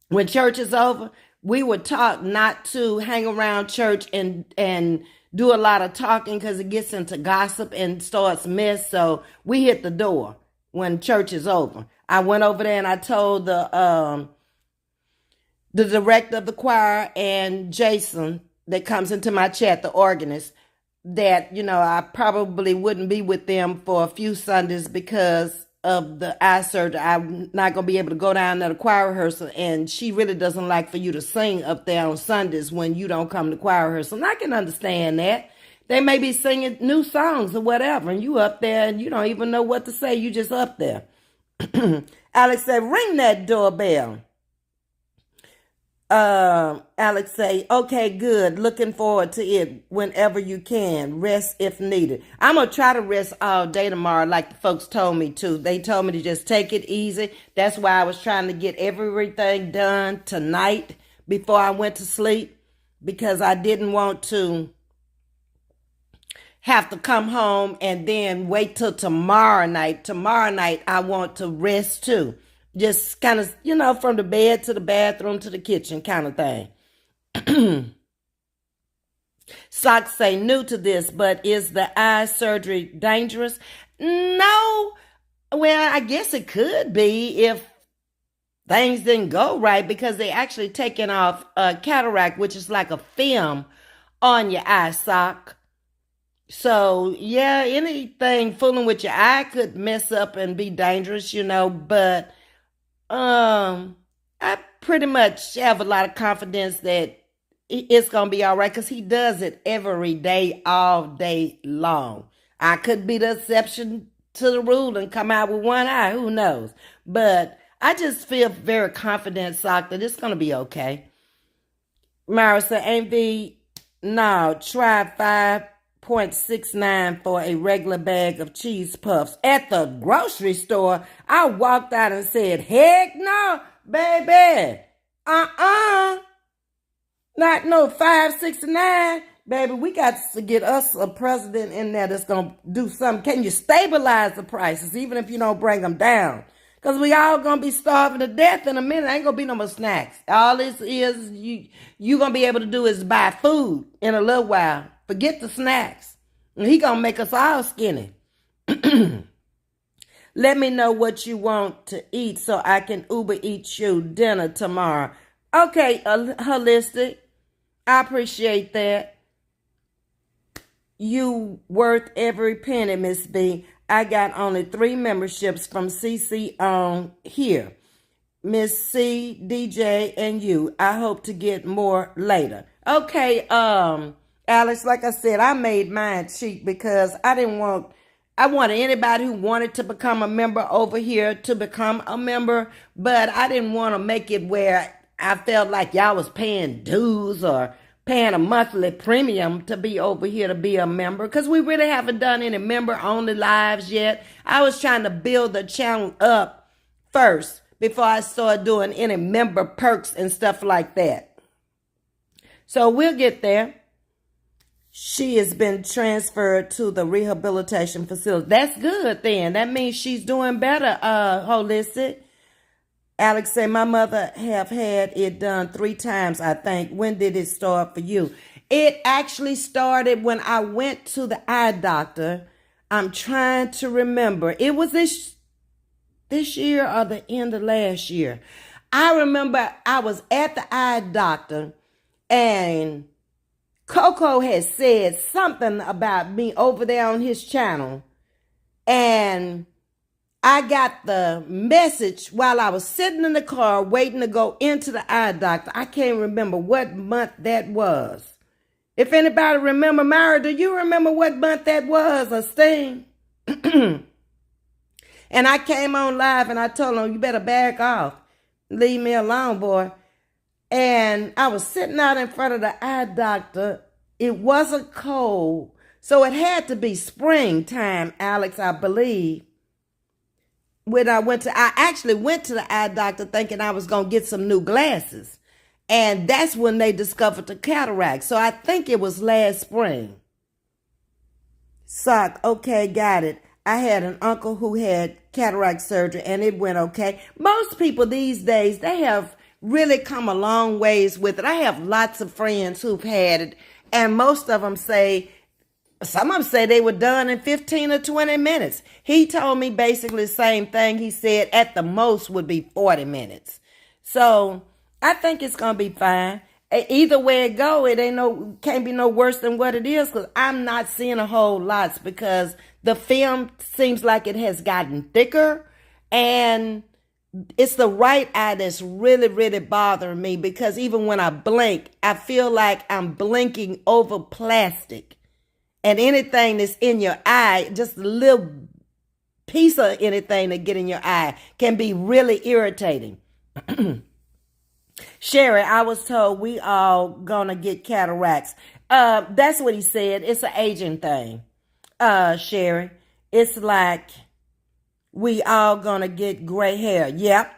When church is over, we would talk not to hang around church and do a lot of talking because it gets into gossip and starts mess. So we hit the door when church is over. I went over there and I told the director of the choir and Jason that comes into my chat, the organist, that, I probably wouldn't be with them for a few Sundays because of the eye surgery. I'm not going to be able to go down to the choir rehearsal, and she really doesn't like for you to sing up there on Sundays when you don't come to choir rehearsal. And I can understand that. They may be singing new songs or whatever, and you up there and you don't even know what to say. You just up there. Alex said, ring that doorbell. Alex say, okay, good. Looking forward to it whenever you can. Rest if needed. I'm going to try to rest all day tomorrow like the folks told me to. They told me to just take it easy. That's why I was trying to get everything done tonight before I went to sleep, because I didn't want to have to come home and then wait till tomorrow night. Tomorrow night, I want to rest too. Just kind of, from the bed to the bathroom to the kitchen kind of thing. Socks say new to this, but is the eye surgery dangerous? No. Well, I guess it could be if things didn't go right because they actually taking off cataract, which is like a film on your eye sock. So yeah, anything fooling with your eye could mess up and be dangerous, but I pretty much have a lot of confidence that it's gonna be all right because he does it every day, all day long. I could be the exception to the rule and come out with one eye. Who knows? But I just feel very confident, Sock, that it's gonna be okay. Myra said, Ms.V, no, try 5.69 for a regular bag of cheese puffs. At the grocery store, I walked out and said, heck no, baby. Not no 5.69. Baby, we got to get us a president in there that's going to do something. Can you stabilize the prices, even if you don't bring them down? Because we all going to be starving to death in a minute. Ain't going to be no more snacks. All this is you going to be able to do is buy food in a little while. Forget the snacks. And he going to make us all skinny. Let me know what you want to eat so I can Uber eat you dinner tomorrow. Okay, Holistic. I appreciate that. You worth every penny, Ms.V. I got only 3 memberships from CC on here. Miss C, DJ, and you. I hope to get more later. Okay, Alex, like I said, I made mine cheap because I wanted anybody who wanted to become a member over here to become a member, but I didn't want to make it where I felt like y'all was paying dues or paying a monthly premium to be over here to be a member because we really haven't done any member-only lives yet. I was trying to build the channel up first before I started doing any member perks and stuff like that. So we'll get there. She has been transferred to the rehabilitation facility. That's good then. That means she's doing better, Holistic. Alex said, my mother have had it done 3 times, I think. When did it start for you? It actually started when I went to the eye doctor. I'm trying to remember. It was this year or the end of last year. I remember I was at the eye doctor and Coco had said something about me over there on his channel. And I got the message while I was sitting in the car waiting to go into the eye doctor. I can't remember what month that was. If anybody remember, Myra, do you remember what month that was, or Sting? And I came on live and I told him, you better back off. Leave me alone, boy. And I was sitting out in front of the eye doctor. It wasn't cold, so it had to be springtime, Alex, I believe. When I actually went to the eye doctor thinking I was going to get some new glasses. And that's when they discovered the cataract. So I think it was last spring. Sock, okay, got it. I had an uncle who had cataract surgery and it went okay. Most people these days, they have really come a long ways with it. I have lots of friends who've had it. And most of them say, some of them say they were done in 15 or 20 minutes. He told me basically the same thing. He said at the most would be 40 minutes. So I think it's going to be fine. Either way it go, can't be no worse than what it is because I'm not seeing a whole lot because the film seems like it has gotten thicker and it's the right eye that's really, really bothering me because even when I blink, I feel like I'm blinking over plastic. And anything that's in your eye, just a little piece of anything that get in your eye can be really irritating. Sherry, I was told we all gonna get cataracts. That's what he said. It's an aging thing. Sherry, it's like we all gonna get gray hair. Yep.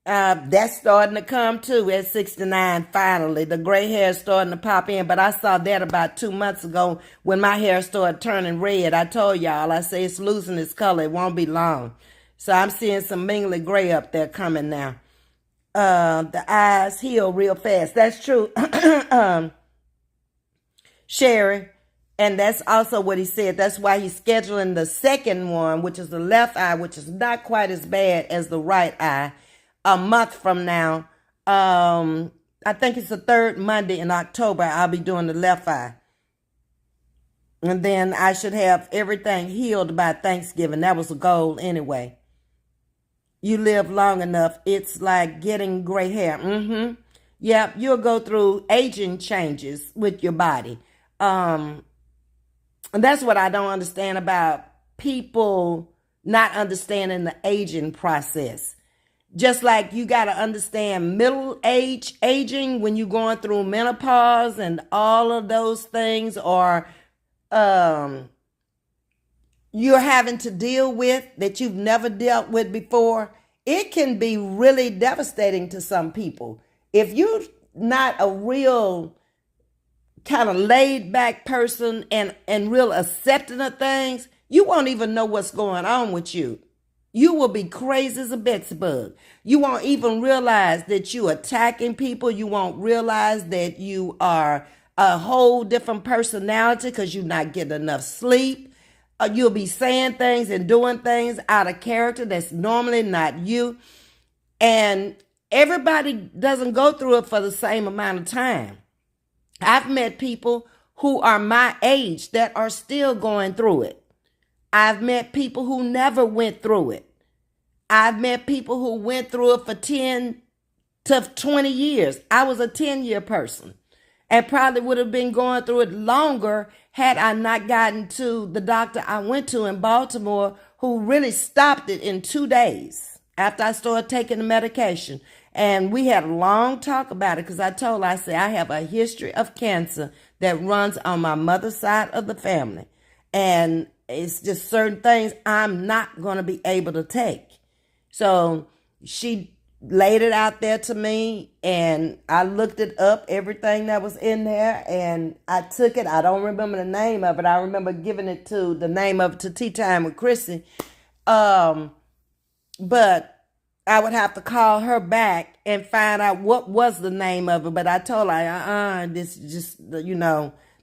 That's starting to come too at 69 finally. The gray hair is starting to pop in, but I saw that about 2 months ago when my hair started turning red. I told y'all, I say it's losing its color. It won't be long. So I'm seeing some mingly gray up there coming now. The eyes heal real fast. That's true. Sherry. And that's also what he said. That's why he's scheduling the second one, which is the left eye, which is not quite as bad as the right eye. a month from now. I think it's the third Monday in October. I'll be doing the left eye. And then I should have everything healed by Thanksgiving. That was the goal anyway. You live long enough, it's like getting gray hair. Yep, you'll go through aging changes with your body. And that's what I don't understand about people not understanding the aging process. Just like you got to understand middle age aging when you're going through menopause and all of those things, or you're having to deal with that you've never dealt with before. It can be really devastating to some people. If you're not a real kind of laid back person and real accepting of things, you won't even know what's going on with you. You will be crazy as a Betsy bug. You won't even realize that you're attacking people. You won't realize that you are a whole different personality because you're not getting enough sleep. You'll be saying things and doing things out of character that's normally not you. And everybody doesn't go through it for the same amount of time. I've met people who are my age that are still going through it. I've met people who never went through it. I've met people who went through it for 10 to 20 years. I was a 10-year person and probably would have been going through it longer had I not gotten to the doctor I went to in Baltimore, who really stopped it in 2 days after I started taking the medication. And we had a long talk about it because I told her, I said, I have a history of cancer that runs on my mother's side of the family. And it's just certain things I'm not going to be able to take. So she laid it out there to me, and I looked it up, everything that was in there, and I took it. I don't remember the name of it. I remember giving it to the name of it to Tea Time with Chrissy. But I would have to call her back and find out what was the name of it. But I told her, this just,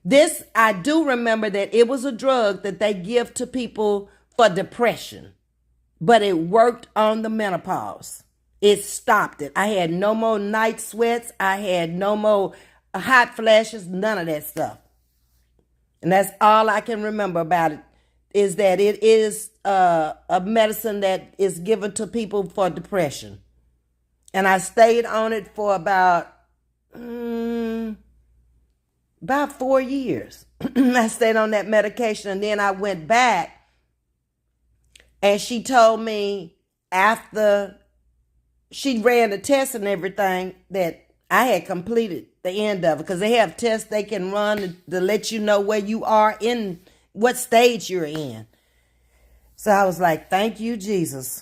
this, I do remember that it was a drug that they give to people for depression, but it worked on the menopause. It stopped it. I had no more night sweats. I had no more hot flashes, none of that stuff. And that's all I can remember about it, is that it is a medicine that is given to people for depression. And I stayed on it for about 4 years. I stayed on that medication, and then I went back, and she told me after she ran the test and everything that I had completed the end of it, because they have tests they can run to let you know where you are in what stage you're in. So I was like, thank you, Jesus.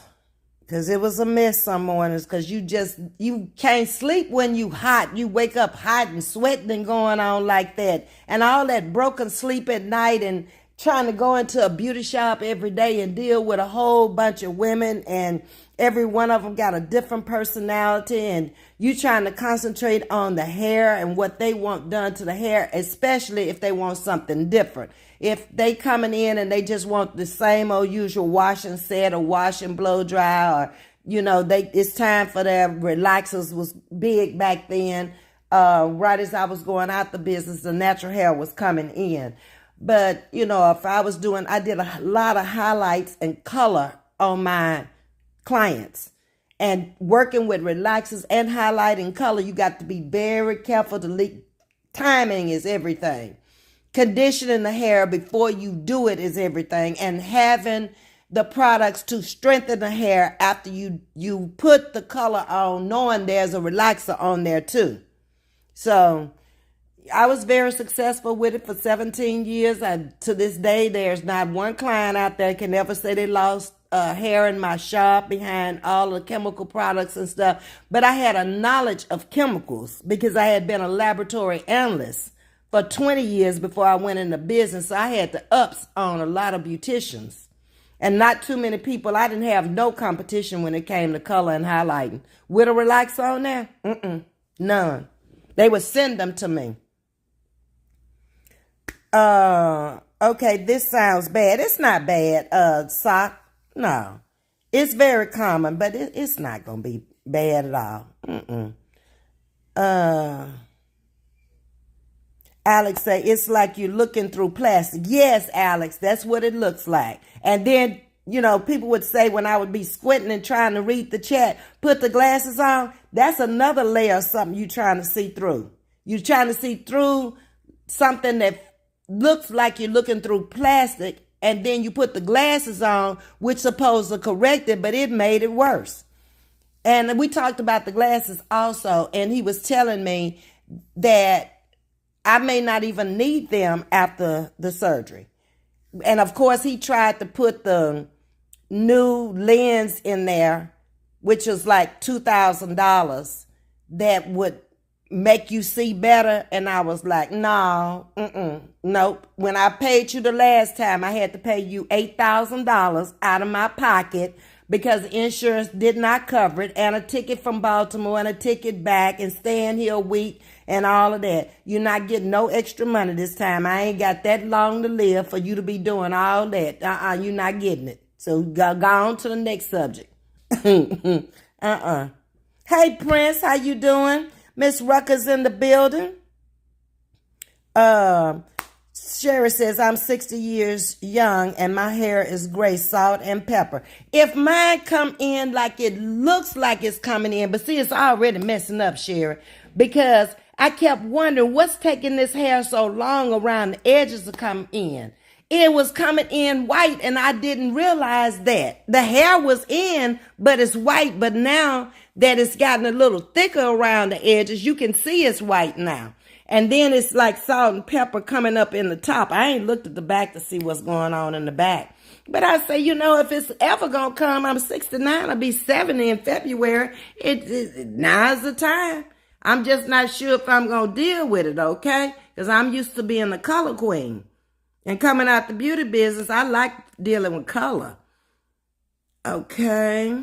Because it was a mess some mornings, because you can't sleep when you hot. You wake up hot and sweating and going on like that. And all that broken sleep at night, and trying to go into a beauty shop every day and deal with a whole bunch of women, and every one of them got a different personality, and you trying to concentrate on the hair and what they want done to the hair, especially if they want something different. If they coming in and they just want the same old usual wash and set or wash and blow dry, or it's time for their relaxers was big back then. Right as I was going out the business, the natural hair was coming in. But if I did a lot of highlights and color on my clients, and working with relaxers and highlighting color, you got to be very careful timing is everything. Conditioning the hair before you do it is everything, and having the products to strengthen the hair after you put the color on, knowing there's a relaxer on there too. So I was very successful with it for 17 years. To this day, there's not one client out there can ever say they lost hair in my shop behind all the chemical products and stuff. But I had a knowledge of chemicals because I had been a laboratory analyst for 20 years before I went into business. So I had the ups on a lot of beauticians, and not too many people. I didn't have no competition when it came to color and highlighting. With a relaxer on there? None. They would send them to me. Okay, this sounds bad. It's not bad, sock. No. It's very common, but it's not going to be bad at all. Uh, Alex say, it's like you're looking through plastic. Yes, Alex, that's what it looks like. And then, people would say when I would be squinting and trying to read the chat, put the glasses on. That's another layer of something you're trying to see through. You're trying to see through something that looks like you're looking through plastic, and then you put the glasses on, which supposed to correct it, but it made it worse. And we talked about the glasses also, and he was telling me that I may not even need them after the surgery. And of course, he tried to put the new lens in there, which was like $2,000, that would make you see better. And I was like, no, nope. When I paid you the last time, I had to pay you $8,000 out of my pocket because insurance did not cover it, and a ticket from Baltimore and a ticket back and staying here a week and all of that. You're not getting no extra money this time. I ain't got that long to live for you to be doing all that. You're not getting it. So go on to the next subject. Hey, Prince, how you doing? Miss Rucker's in the building. Sherry says, I'm 60 years young and my hair is gray, salt and pepper. If mine come in like it looks like it's coming in, but see, it's already messing up, Sherry, because I kept wondering what's taking this hair so long around the edges to come in. It was coming in white and I didn't realize that. The hair was in, but it's white. But now that it's gotten a little thicker around the edges, you can see it's white now. And then it's like salt and pepper coming up in the top. I ain't looked at the back to see what's going on in the back. But I say, if it's ever going to come, I'm 69, I'll be 70 in February. Now's the time. I'm just not sure if I'm going to deal with it, okay? Because I'm used to being the color queen. And coming out the beauty business, I like dealing with color. Okay.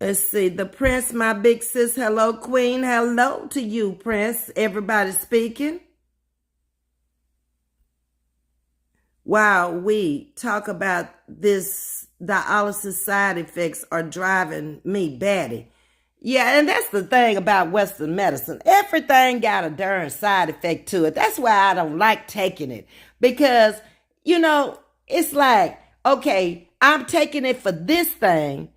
Let's see. The Prince, my big sis. Hello, Queen. Hello to you, Prince. Everybody speaking. While we talk about this, dialysis side effects are driving me batty. Yeah, and that's the thing about Western medicine. Everything got a darn side effect to it. That's why I don't like taking it. Because, it's like, okay, I'm taking it for this thing,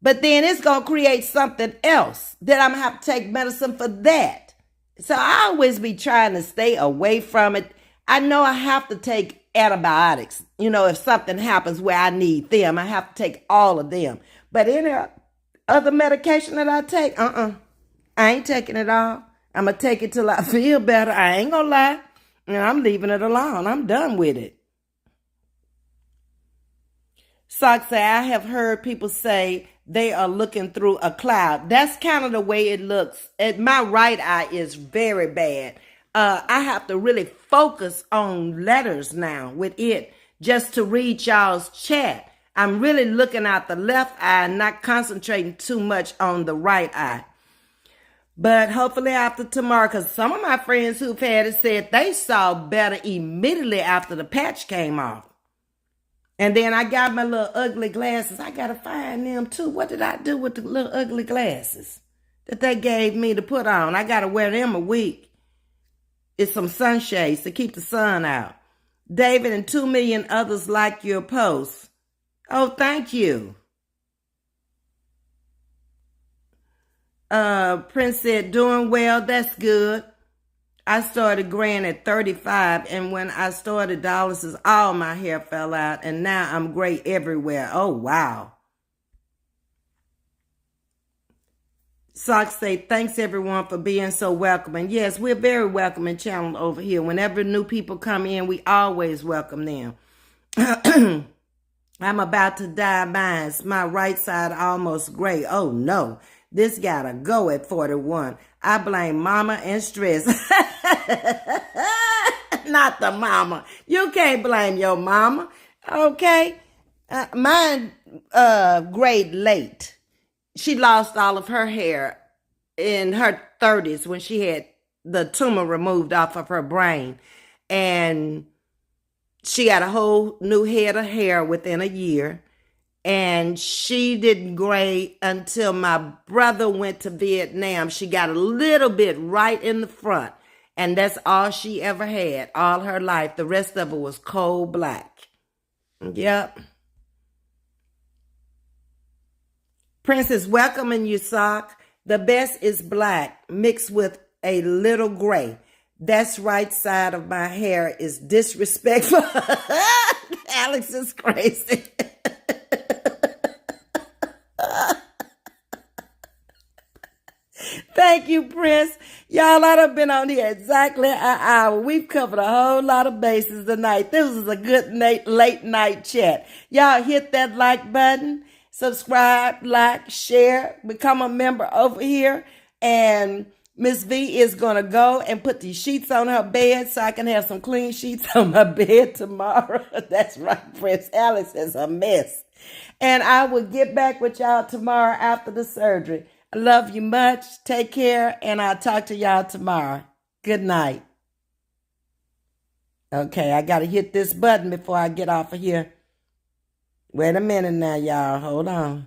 but then it's going to create something else that I'm going to have to take medicine for that. So I always be trying to stay away from it. I know I have to take antibiotics. If something happens where I need them, I have to take all of them. But any other medication that I take, I ain't taking it all. I'm going to take it till I feel better. I ain't going to lie. And I'm leaving it alone. I'm done with it. Sock say, I have heard people say they are looking through a cloud. That's kind of the way it looks. My right eye is very bad. I have to really focus on letters now with it just to read y'all's chat. I'm really looking out the left eye and not concentrating too much on the right eye. But hopefully after tomorrow, because some of my friends who've had it said they saw better immediately after the patch came off. And then I got my little ugly glasses. I got to find them too. What did I do with the little ugly glasses that they gave me to put on? I got to wear them a week. It's some sunshades to keep the sun out. David and 2 million others like your posts. Oh, thank you. Prince said, doing well. That's good. I started graying at 35, and when I started dialysis, all my hair fell out, and now I'm gray everywhere. Oh, wow. Socks say, thanks everyone for being so welcoming. Yes, we're very welcoming channel over here. Whenever new people come in, we always welcome them. I'm about to dye mine. My right side almost gray. Oh, no. This gotta go at 41. I blame mama and stress. Not the mama. You can't blame your mama. Okay? Mine grayed late. She lost all of her hair in her 30s when she had the tumor removed off of her brain. And She got a whole new head of hair within a year. And she didn't gray until my brother went to Vietnam. She got a little bit right in the front. And that's all she ever had all her life. The rest of it was coal black. Yep. Princess, welcoming you, Sock. The best is black mixed with a little gray. That's right side of my hair is disrespectful. Alex is crazy. Thank you, Prince. Y'all, I done been on here exactly an hour. We've covered a whole lot of bases tonight. This was a good late night chat. Y'all hit that like button, subscribe, like, share, become a member over here. And Miss V is going to go and put these sheets on her bed so I can have some clean sheets on my bed tomorrow. That's right, Prince. Alex is a mess. And I will get back with y'all tomorrow after the surgery. I love you much. Take care, and I'll talk to y'all tomorrow. Good night. Okay, I got to hit this button before I get off of here. Wait a minute now, y'all. Hold on.